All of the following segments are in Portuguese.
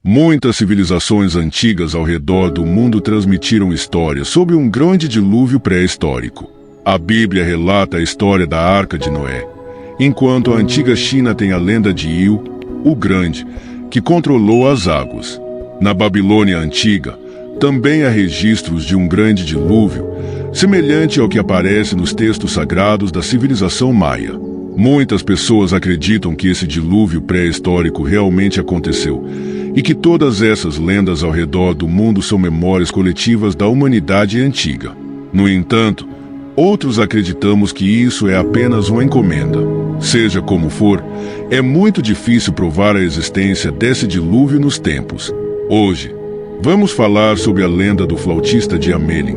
Muitas civilizações antigas ao redor do mundo transmitiram histórias sobre um grande dilúvio pré-histórico. A Bíblia relata a história da Arca de Noé, enquanto a antiga China tem a lenda de Il, o Grande, que controlou as águas. Na Babilônia antiga, também há registros de um grande dilúvio, semelhante ao que aparece nos textos sagrados da civilização maia. Muitas pessoas acreditam que esse dilúvio pré-histórico realmente aconteceu e que todas essas lendas ao redor do mundo são memórias coletivas da humanidade antiga. No entanto, outros acreditamos que isso é apenas uma encomenda. Seja como for, é muito difícil provar a existência desse dilúvio nos tempos. Hoje, vamos falar sobre a lenda do flautista de Hamelin,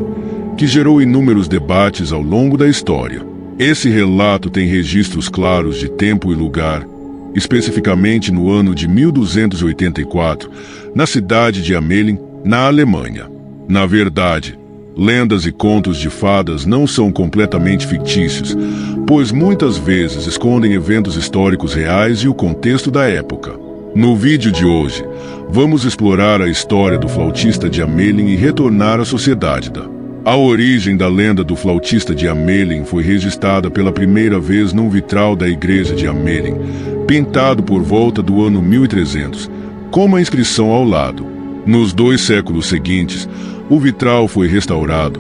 que gerou inúmeros debates ao longo da história. Esse relato tem registros claros de tempo e lugar, especificamente no ano de 1284, na cidade de Hamelin, na Alemanha. Na verdade, lendas e contos de fadas não são completamente fictícios, pois muitas vezes escondem eventos históricos reais e o contexto da época. No vídeo de hoje, vamos explorar a história do flautista de Hamelin e retornar à sociedade. A origem da lenda do flautista de Hamelin foi registrada pela primeira vez num vitral da igreja de Hamelin, pintado por volta do ano 1300, com uma inscrição ao lado. Nos 2 séculos seguintes, o vitral foi restaurado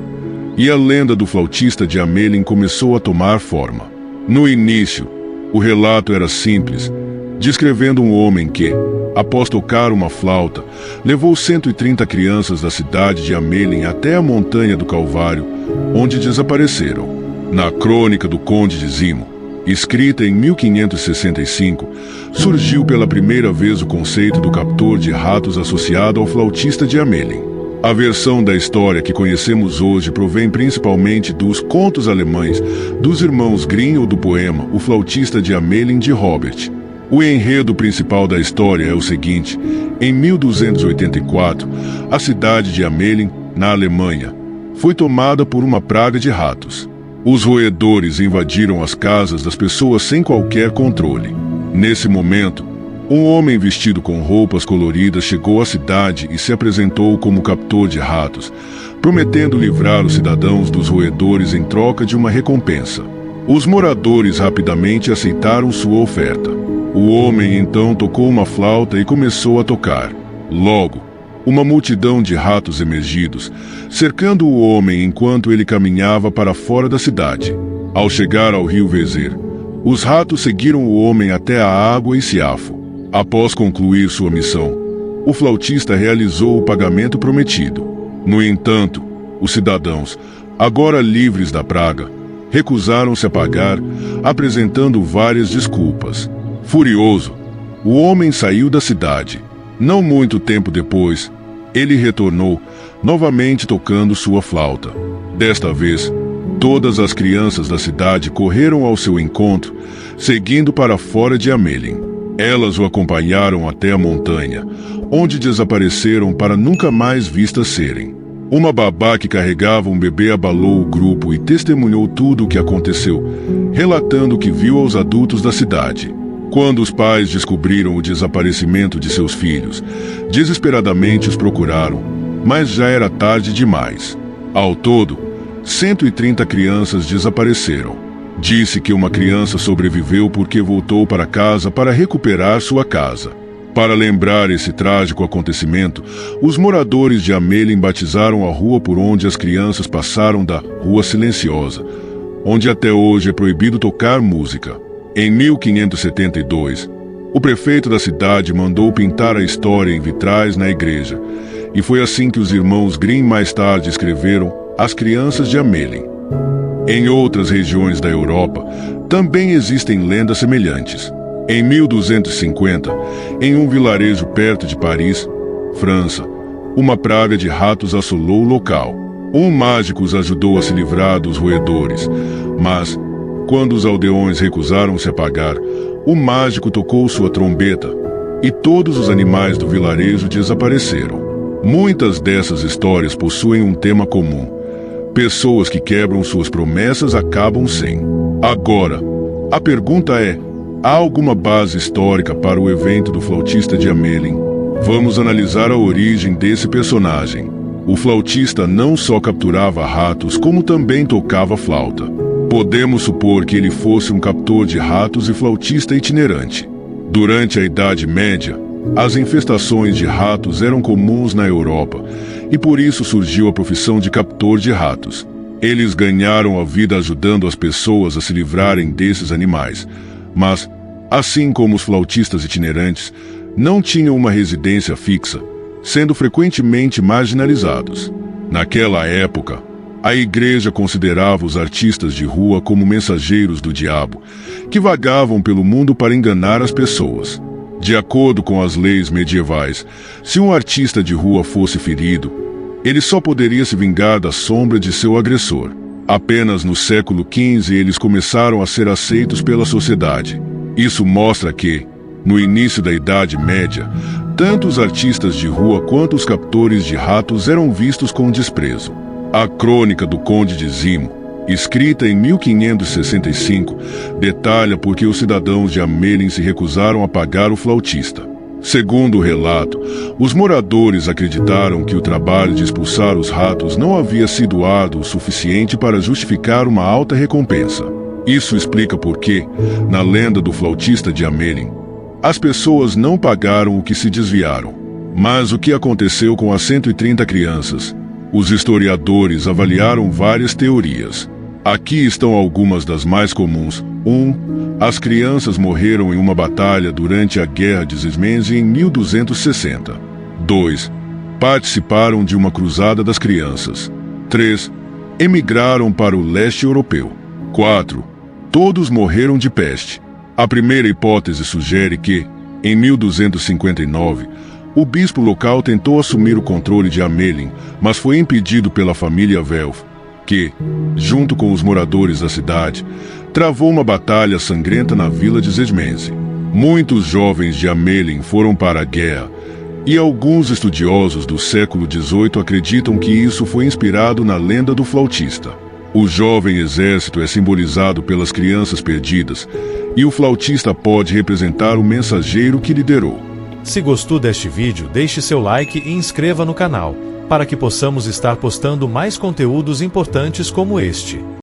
e a lenda do flautista de Hamelin começou a tomar forma. No início, o relato era simples, descrevendo um homem que, após tocar uma flauta, levou 130 crianças da cidade de Hamelin até a Montanha do Calvário, onde desapareceram. Na Crônica do Conde de Zimo, escrita em 1565, surgiu pela primeira vez o conceito do captor de ratos associado ao flautista de Hamelin. A versão da história que conhecemos hoje provém principalmente dos contos alemães dos irmãos Grimm ou do poema O Flautista de Hamelin de Robert. O enredo principal da história é o seguinte: em 1284, a cidade de Hamelin, na Alemanha, foi tomada por uma praga de ratos. Os roedores invadiram as casas das pessoas sem qualquer controle. Nesse momento, um homem vestido com roupas coloridas chegou à cidade e se apresentou como captor de ratos, prometendo livrar os cidadãos dos roedores em troca de uma recompensa. Os moradores rapidamente aceitaram sua oferta. O homem então tocou uma flauta e começou a tocar. Logo, uma multidão de ratos emergidos, cercando o homem enquanto ele caminhava para fora da cidade. Ao chegar ao rio Vezer, os ratos seguiram o homem até a água e Siafo. Após concluir sua missão, o flautista realizou o pagamento prometido. No entanto, os cidadãos, agora livres da praga, recusaram-se a pagar, apresentando várias desculpas. Furioso, o homem saiu da cidade. Não muito tempo depois, ele retornou, novamente tocando sua flauta. Desta vez, todas as crianças da cidade correram ao seu encontro, seguindo para fora de Hamelin. Elas o acompanharam até a montanha, onde desapareceram para nunca mais vistas serem. Uma babá que carregava um bebê abalou o grupo e testemunhou tudo o que aconteceu, relatando o que viu aos adultos da cidade. Quando os pais descobriram o desaparecimento de seus filhos, desesperadamente os procuraram, mas já era tarde demais. Ao todo, 130 crianças desapareceram. Disse que uma criança sobreviveu porque voltou para casa para recuperar sua casa. Para lembrar esse trágico acontecimento, os moradores de Hamelin batizaram a rua por onde as crianças passaram da Rua Silenciosa, onde até hoje é proibido tocar música. Em 1572, o prefeito da cidade mandou pintar a história em vitrais na igreja, e foi assim que os irmãos Grimm mais tarde escreveram As Crianças de Hamelin. Em outras regiões da Europa, também existem lendas semelhantes. Em 1250, em um vilarejo perto de Paris, França, uma praga de ratos assolou o local. Um mágico os ajudou a se livrar dos roedores, mas, quando os aldeões recusaram-se a pagar, o mágico tocou sua trombeta e todos os animais do vilarejo desapareceram. Muitas dessas histórias possuem um tema comum: pessoas que quebram suas promessas acabam sem. Agora, a pergunta é: há alguma base histórica para o evento do flautista de Hamelin? Vamos analisar a origem desse personagem. O flautista não só capturava ratos, como também tocava flauta. Podemos supor que ele fosse um captor de ratos e flautista itinerante. Durante a Idade Média, as infestações de ratos eram comuns na Europa, e por isso surgiu a profissão de captor de ratos. Eles ganharam a vida ajudando as pessoas a se livrarem desses animais, mas, assim como os flautistas itinerantes, não tinham uma residência fixa, sendo frequentemente marginalizados. Naquela época, a igreja considerava os artistas de rua como mensageiros do diabo, que vagavam pelo mundo para enganar as pessoas. De acordo com as leis medievais, se um artista de rua fosse ferido, ele só poderia se vingar da sombra de seu agressor. Apenas no século XV eles começaram a ser aceitos pela sociedade. Isso mostra que, no início da Idade Média, tanto os artistas de rua quanto os captores de ratos eram vistos com desprezo. A Crônica do Conde de Zimo, escrita em 1565, detalha por que os cidadãos de Amelin se recusaram a pagar o flautista. Segundo o relato, os moradores acreditaram que o trabalho de expulsar os ratos não havia sido árduo o suficiente para justificar uma alta recompensa. Isso explica por que, na lenda do flautista de Amelin, as pessoas não pagaram o que se desviaram. Mas o que aconteceu com as 130 crianças? Os historiadores avaliaram várias teorias. Aqui estão algumas das mais comuns. 1. As crianças morreram em uma batalha durante a Guerra de Zismense em 1260. 2. Participaram de uma cruzada das crianças. 3. Emigraram para o leste europeu. 4. Todos morreram de peste. A primeira hipótese sugere que, em 1259, o bispo local tentou assumir o controle de Amelin, mas foi impedido pela família Welf, que, junto com os moradores da cidade, travou uma batalha sangrenta na vila de Zesmense. Muitos jovens de Amelin foram para a guerra, e alguns estudiosos do século XVIII acreditam que isso foi inspirado na lenda do flautista. O jovem exército é simbolizado pelas crianças perdidas, e o flautista pode representar o mensageiro que liderou. Se gostou deste vídeo, deixe seu like e inscreva no canal, para que possamos estar postando mais conteúdos importantes como este.